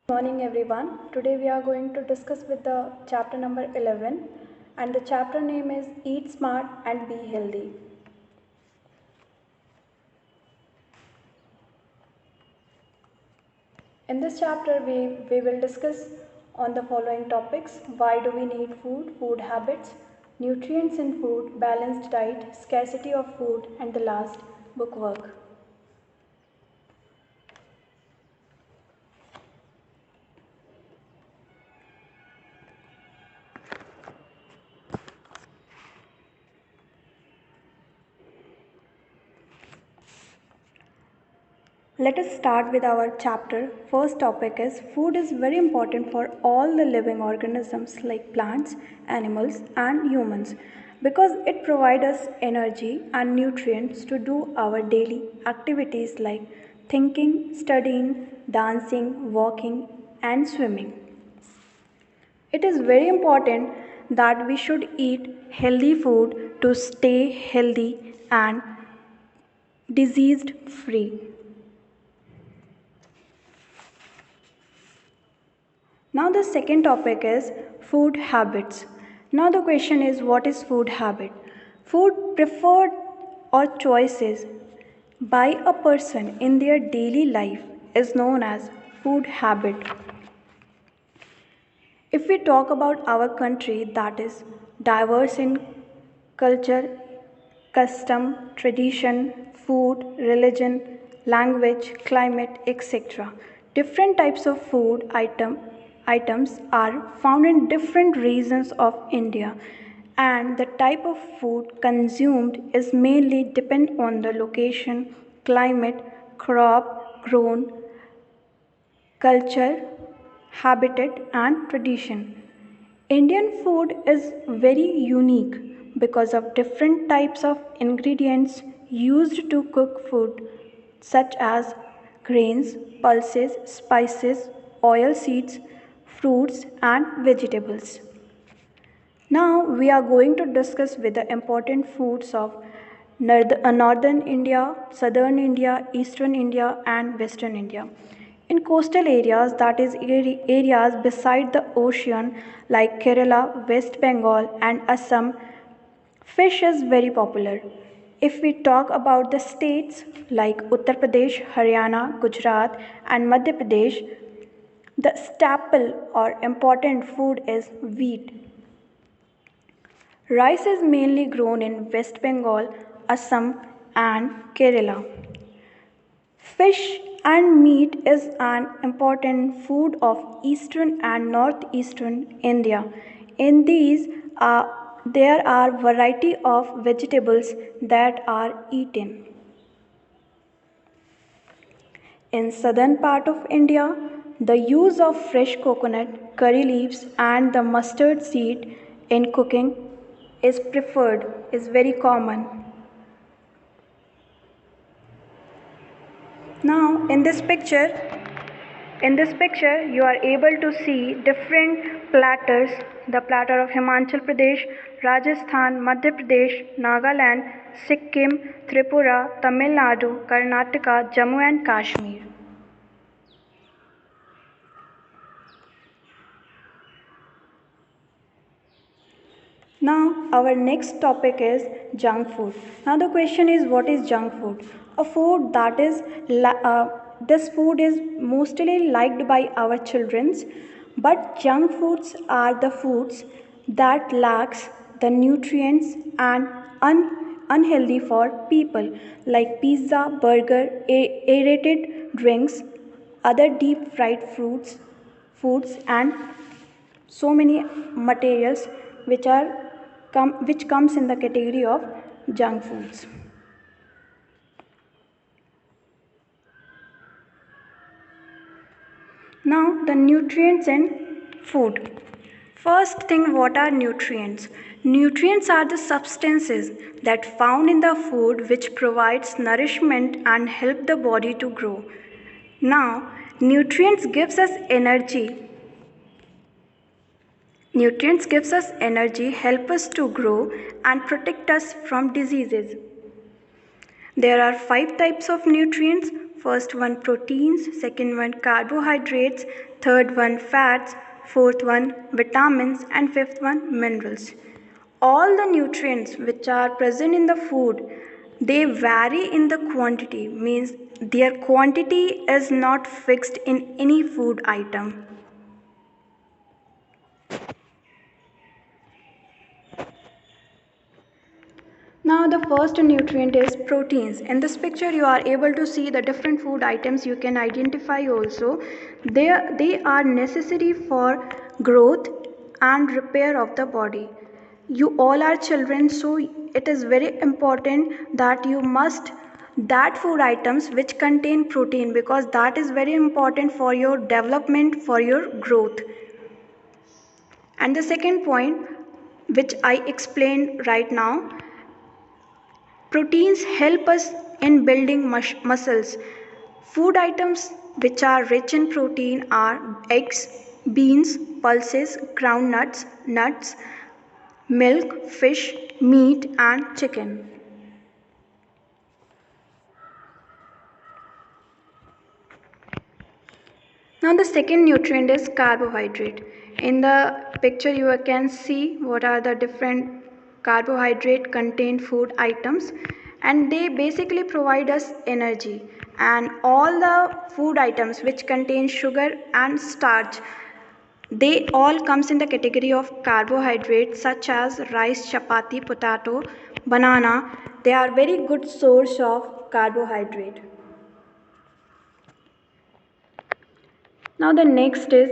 Morning everyone. Today we are going to discuss with the chapter number 11 and the chapter name is Eat Smart and Be Healthy. In this chapter we will discuss on the following topics: why do we need food, food habits, nutrients in food, balanced diet, scarcity of food and the last bookwork. Let us start with our chapter. First topic is food is very important for all the living organisms like plants, animals and humans because it provides us energy and nutrients to do our daily activities like thinking, studying, dancing, walking and swimming. It is very important that we should eat healthy food to stay healthy and disease free. Now the second topic is food habits. Now the question is what is food habit? Food preferred or choices by a person in their daily life is known as food habit. If we talk about our country that is diverse in culture, custom, tradition, food, religion, language, climate, etc. Different types of food items are found in different regions of India and the type of food consumed is mainly depend on the location, climate, crop grown, culture, habitat and tradition. Indian food is very unique because of different types of ingredients used to cook food such as grains, pulses, spices, oil seeds, fruits and vegetables. Now we are going to discuss with the important foods of northern India, southern India, eastern India and western India. In coastal areas that is areas beside the ocean like Kerala, West Bengal and Assam, fish is very popular. If we talk about the states like Uttar Pradesh, Haryana, Gujarat and Madhya Pradesh, the staple or important food is wheat. Rice is mainly grown in West Bengal, Assam, and Kerala. Fish and meat is an important food of eastern and northeastern India. In these, there are variety of vegetables that are eaten. In southern part of India, the use of fresh coconut, curry leaves and the mustard seed in cooking is preferred, is very common. Now in this picture you are able to see different platters, the platter of Himachal Pradesh, Rajasthan, Madhya Pradesh, Nagaland, Sikkim, Tripura, Tamil Nadu, Karnataka, Jammu and Kashmir. Now our next topic is junk food. Now the question is what is junk food? A food that is this food is mostly liked by our childrens, but junk foods are the foods that lacks the nutrients and unhealthy for people like pizza, burger, aerated drinks, other deep fried foods and so many materials which comes in the category of junk foods. Now the nutrients in food. First thing, what are nutrients? Nutrients are the substances that found in the food which provides nourishment and help the body to grow. Now nutrients gives us energy. Nutrients gives us energy, help us to grow and protect us from diseases. There are 5 types of nutrients. First one proteins, second one carbohydrates, third one fats, fourth one vitamins, and fifth one minerals. All the nutrients which are present in the food, they vary in the quantity, means their quantity is not fixed in any food item. Now the first nutrient is proteins. In this picture you are able to see the different food items. You can identify also. They are necessary for growth and repair of the body. You all are children, so it is very important that you must that food items which contain protein, because that is very important for your development, for your growth. And the second point which I explained right now, proteins help us in building muscles. Food items which are rich in protein are eggs, beans, pulses, groundnuts, nuts, milk, fish, meat, and chicken. Now the second nutrient is carbohydrate. In the picture you can see what are the different carbohydrate contained food items, and they basically provide us energy. And all the food items which contain sugar and starch, they all comes in the category of carbohydrates, such as rice, chapati, potato, banana. They are very good source of carbohydrate. Now the next is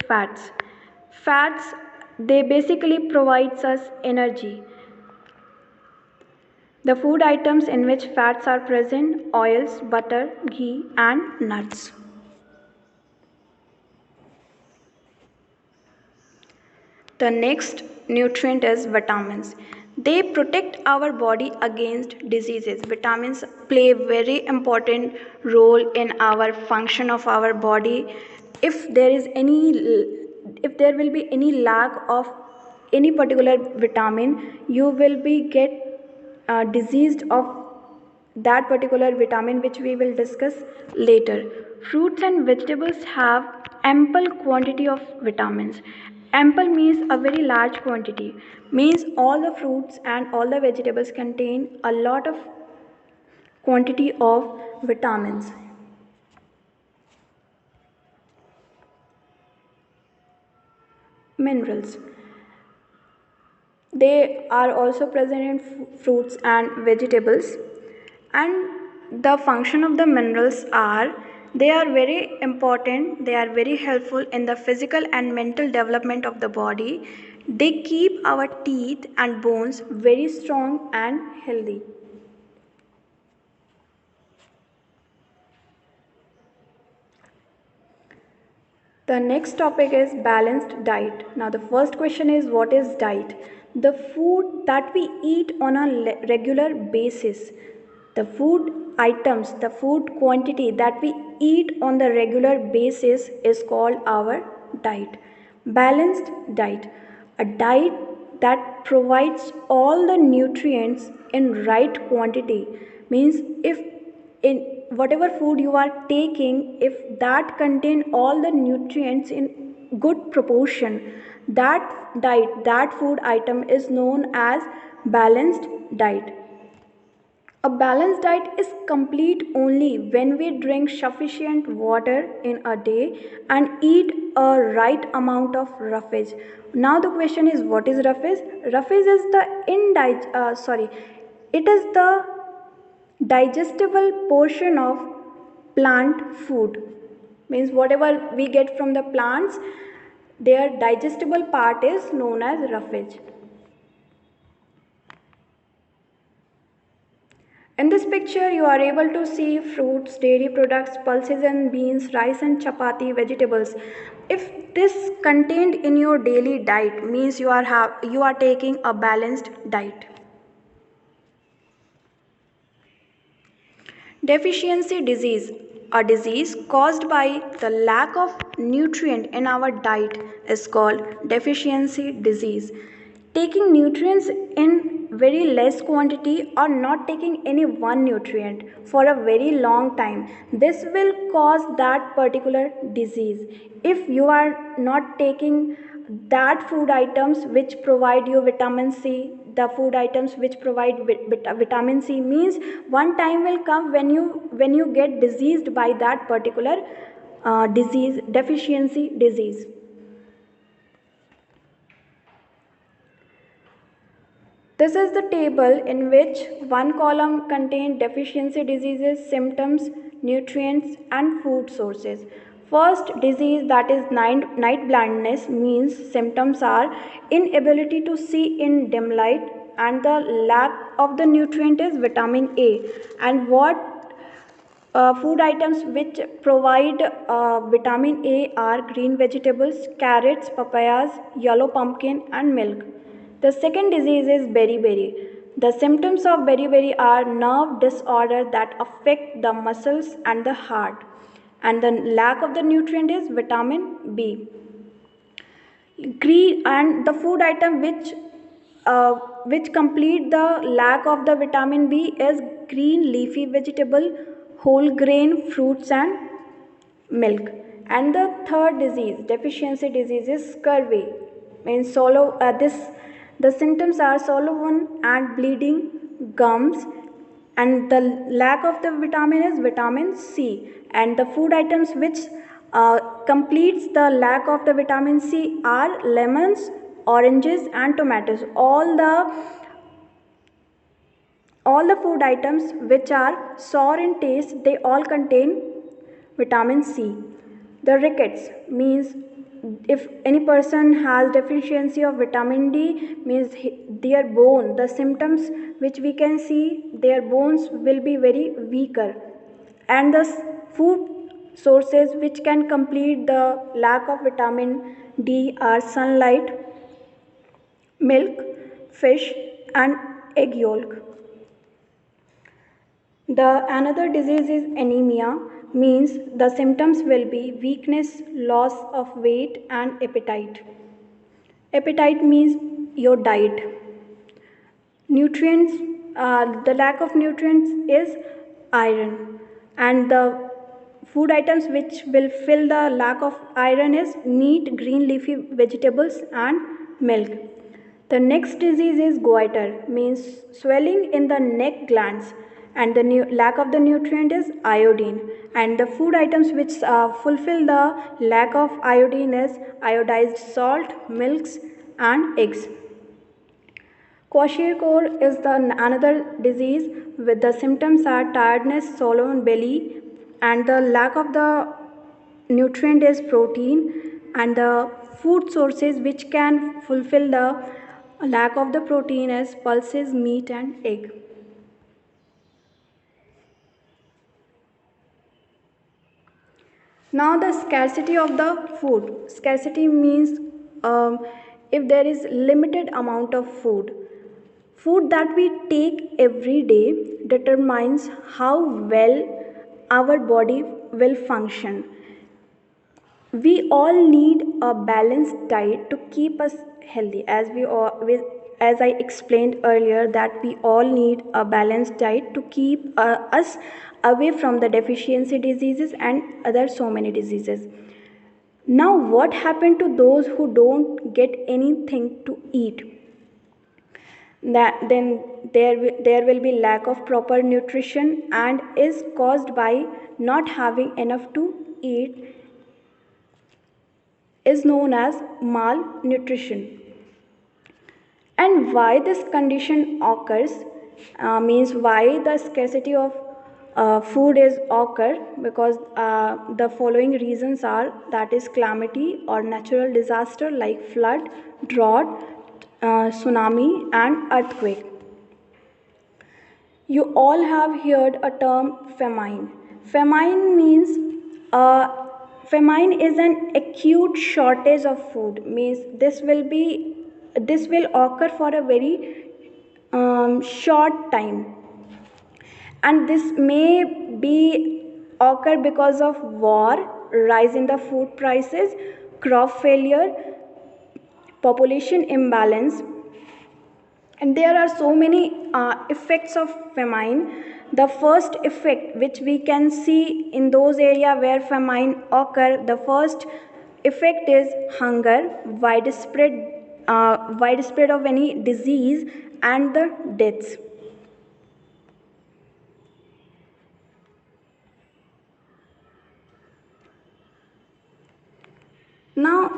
fats. Fats, they basically provides us energy. The food items in which fats are present: oils, butter, ghee, and nuts. The next nutrient is vitamins. They protect our body against diseases. Vitamins play very important role in our function of our body. If there is any, if there will be any lack of any particular vitamin, you will be get diseased of that particular vitamin, which we will discuss later. Fruits and vegetables have ample quantity of vitamins. Ample means a very large quantity, means all the fruits and all the vegetables contain a lot of quantity of vitamins. Minerals, they are also present in fruits and vegetables, and the function of the minerals are, they are very important, they are very helpful in the physical and mental development of the body. They keep our teeth and bones very strong and healthy. The next topic is balanced diet. Now, the first question is, what is diet? The food that we eat on a regular basis. The food items, the food quantity that we eat on the regular basis is called our diet. Balanced diet. A diet that provides all the nutrients in right quantity, means if in whatever food you are taking, if that contain all the nutrients in good proportion, that diet, that food item is known as balanced diet. A balanced diet is complete only when we drink sufficient water in a day and eat a right amount of roughage. Now the question is, what is roughage? Roughage is the it is the digestible portion of plant food, means whatever we get from the plants, their digestible part is known as roughage. In this picture you are able to see fruits, dairy products, pulses and beans, rice and chapati, vegetables. If this contained in your daily diet, means you are taking a balanced diet. Deficiency disease, a disease caused by the lack of nutrient in our diet, is called deficiency disease. Taking nutrients in very less quantity or not taking any one nutrient for a very long time, this will cause that particular disease. If you are not taking that food items which provide you vitamin C, the food items which provide vitamin C means one time will come when you get diseased by that particular disease, deficiency disease. This is the table in which one column contains deficiency diseases, symptoms, nutrients, and food sources. First disease, that is night blindness, means symptoms are inability to see in dim light, and the lack of the nutrient is vitamin A. And what food items which provide vitamin A are green vegetables, carrots, papayas, yellow pumpkin, and milk. The second disease is beriberi. The symptoms of beriberi are nerve disorder that affect the muscles and the heart. And the lack of the nutrient is vitamin B. Green, and the food item which complete the lack of the vitamin B is green leafy vegetable, whole grain fruits, and milk. And the third disease, deficiency disease, is scurvy. Means the symptoms are swollen and bleeding gums, and the lack of the vitamin is vitamin C. And the food items which completes the lack of the vitamin C are lemons, oranges, and tomatoes. All the food items which are sour in taste, they all contain vitamin C. The rickets means if any person has deficiency of vitamin D, means their bone, the symptoms which we can see, their bones will be very weaker. And the food sources which can complete the lack of vitamin D are sunlight, milk, fish, and egg yolk. The another disease is anemia, means the symptoms will be weakness, loss of weight, and appetite. Appetite means your diet. Nutrients, the lack of nutrients is iron, and the food items which will fill the lack of iron is meat, green leafy vegetables, and milk. The next disease is goiter, means swelling in the neck glands, and the lack of the nutrient is iodine. And the food items which fulfill the lack of iodine is iodized salt, milks, and eggs. Kwashiorkor is the another disease with the symptoms are tiredness, swollen belly, and the lack of the nutrient is protein. And the food sources which can fulfill the lack of the protein is pulses, meat, and egg. Now the scarcity of the food. Scarcity means if there is limited amount of food. Food that we take every day determines how well our body will function. We all need a balanced diet to keep us healthy, as I explained earlier, that we all need a balanced diet to keep us away from the deficiency diseases and other so many diseases. Now what happened to those who don't get anything to eat? That then there will be lack of proper nutrition and is caused by not having enough to eat, is known as malnutrition. And why this condition occurs, means why the scarcity of food is occur, because the following reasons are, that is calamity or natural disaster like flood, drought, tsunami, and earthquake. You all have heard a term famine. Famine means famine is an acute shortage of food. Means this will occur for a very short time, and this may be occur because of war, rise in the food prices, crop failure, population imbalance, And there are so many effects of famine. The first effect which we can see in those areas where famine occur, the first effect is hunger, widespread of any disease, and the deaths. Now,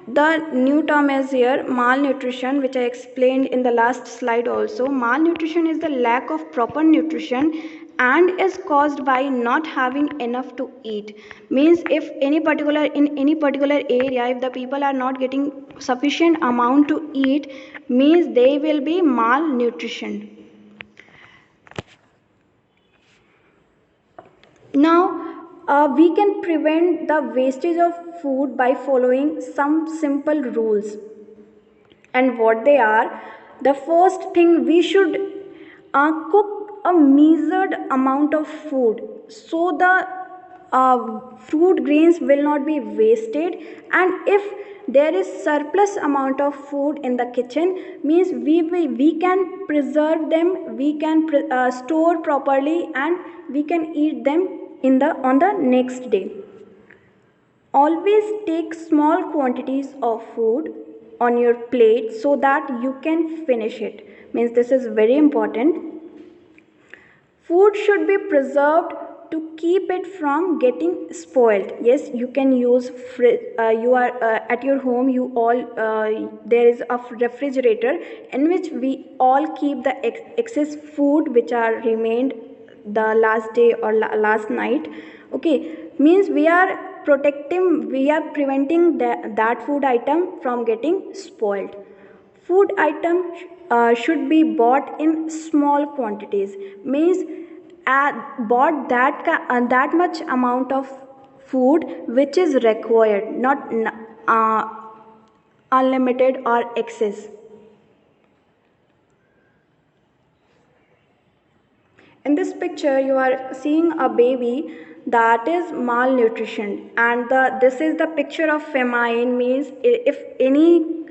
the new term is here malnutrition, which I explained in the last slide also. Malnutrition is the lack of proper nutrition and is caused by not having enough to eat. Means if in any particular area, if the people are not getting sufficient amount to eat, means they will be malnutrition. Now, we can prevent the wastage of food by following some simple rules. And what they are, the first thing, we should cook a measured amount of food so the food grains will not be wasted. And if there is surplus amount of food in the kitchen, means we can preserve them, we can store properly, and we can eat them on the next day. Always take small quantities of food on your plate so that you can finish it. Means this is very important. Food should be preserved to keep it from getting spoiled. Yes, you can use you are at your home, you all there is a refrigerator in which we all keep the excess food which are remained the last day or last night. Okay, means we are preventing that food item from getting spoiled. Food item should be bought in small quantities. Means bought that much amount of food which is required, not unlimited or excess. In this picture, you are seeing a baby that is malnutrition, and this is the picture of famine. Means if any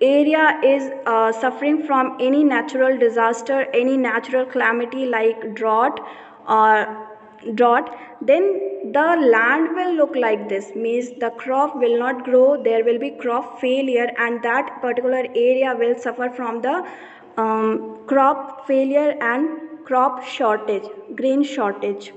area is suffering from any natural disaster, any natural calamity like drought, then the land will look like this. Means the crop will not grow, there will be crop failure, and that particular area will suffer from the crop failure and crop shortage, grain shortage.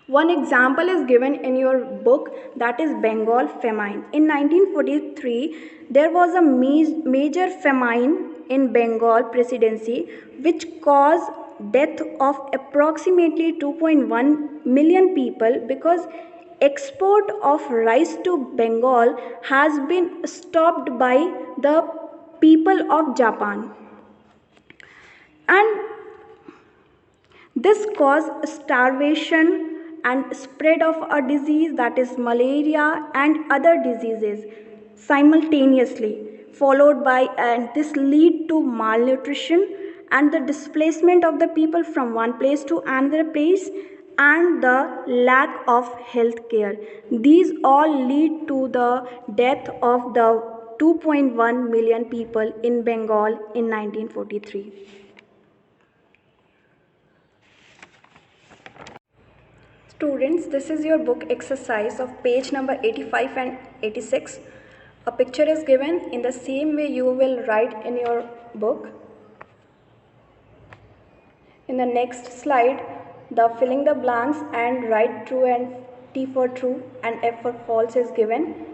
One example is given in your book, that is Bengal famine. In 1943, there was a major famine in Bengal presidency which caused death of approximately 2.1 million people because export of rice to Bengal has been stopped by the people of Japan. And this caused starvation and spread of a disease, that is malaria and other diseases simultaneously, followed by, and this lead to malnutrition and the displacement of the people from one place to another place, and the lack of health care. These all lead to the death of the 2.1 million people in Bengal in 1943. Students, this is your book exercise of page number 85 and 86. A picture is given. In the same way you will write in your book. In the next slide, the filling the blanks and write true and T for true and F for false is given.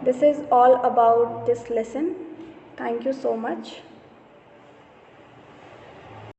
This is all about this lesson. Thank you so much.